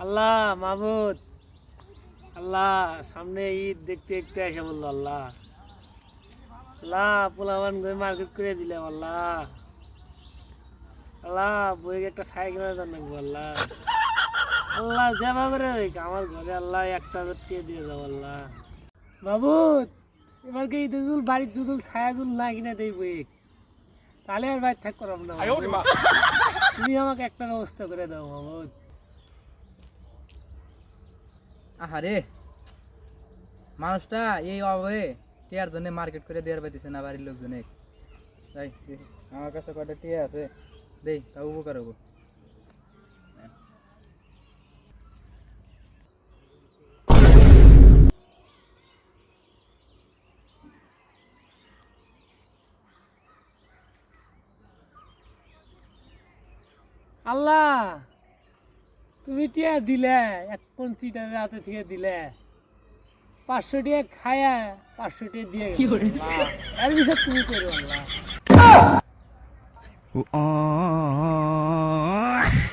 আল্লাহ মাহবুদ, আল্লাহ সামনে ঈদ দেখতে দেখতে এসে বললো আল্লাহ। আল্লাহ পোলাবান গই মার্কেট করে দিলাম আল্লাহ। আল্লাহ বইকে একটা সাইকেল জানাবো আল্লাহ। আল্লাহ যাবা করে আমার ঘরে আল্লাহ 1,000 টাকা দিয়ে যাবো আল্লাহ। মাহবুদ, এবার কি দুজুল বাড়ির দুজুল ছায়া জুল না কিনা দেই বই, তাহলে আর বাইর থাক করাম না। তুমি আমাকে একটা ব্যবস্থা করে দাও মাহবুদ। আহারে মানুষটা এই অভাবে টিয়ার জন্য মার্কেট করে দেওয়ার পাইতেছে না বাড়ির লোকজনে। তাই আমার কাছে কয়টা টিয়া আছে, দেই তা উপকার হবো। আল্লাহ তুমি টিয়া দিলে, 1,50 রাতে থেকে দিলে, 500 টাকা খায়া 500 টাকা দিয়ে গেলে। এর বিষয় তুমি করো আল্লাহ।